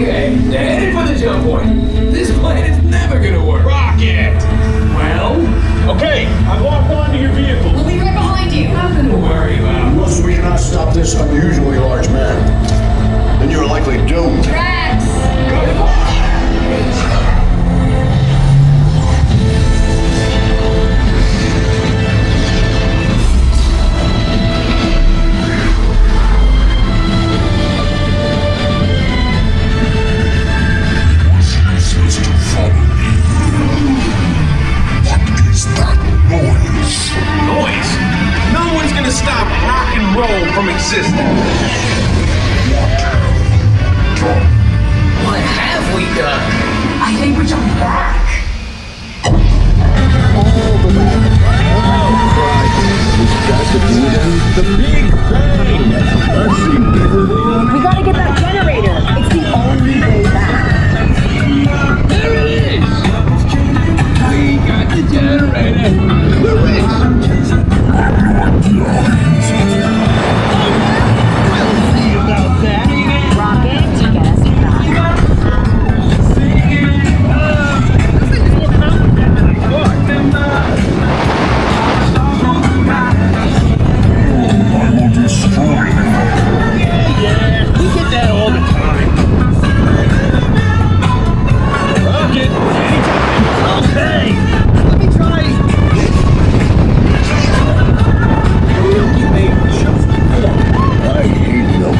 Okay, they're headed for the jump point. This plan is never gonna work. Rocket! Well, Okay, I've locked onto your vehicle. We'll be right behind you. nothing to worry about. Unless we cannot stop this unusually large man, then you're likely doomed. Rex! Noise! No one's gonna stop rock and roll from existing. What have we done? I think we jumped back. The Big Bang! I've seen bigger than We gotta get that generator. It's the only way back. There it is! We got the generator! Louis! We'll see about that. Rocket, get us back. Yeah, we get that all the time. Rocket, anytime. Okay, let me try. Milky Way just formed. I hate milk.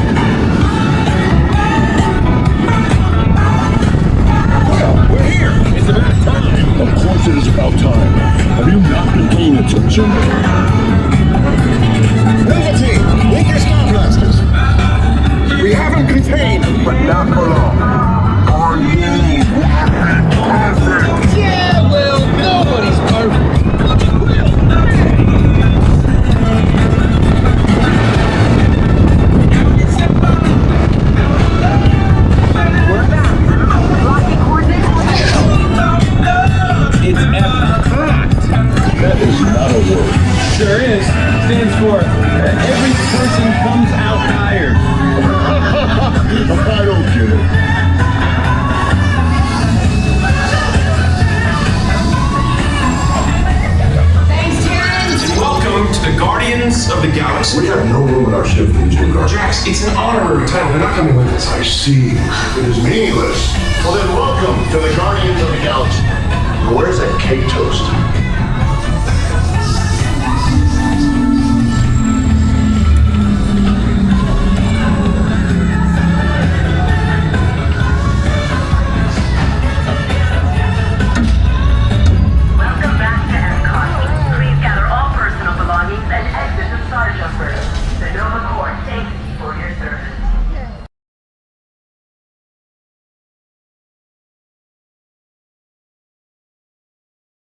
Well, we're here. It's about time. Of course it is about time. Have you not been paying attention? Velveteen, make your stop blasters. We haven't contained, but not for long. Our name perfect. Yeah, well, nobody's perfect. It's Epcot. That is not a word. Sure is. Stands for every person comes out tired. I don't get it. Thanks, Terrence. Welcome to the Guardians of the Galaxy. We have no room in our ship for these new guards. Jax, it's an honorary title. They're not coming with us. I see. It is meaningless. Well then, welcome to the Guardians of the Galaxy. Where's that cake toast?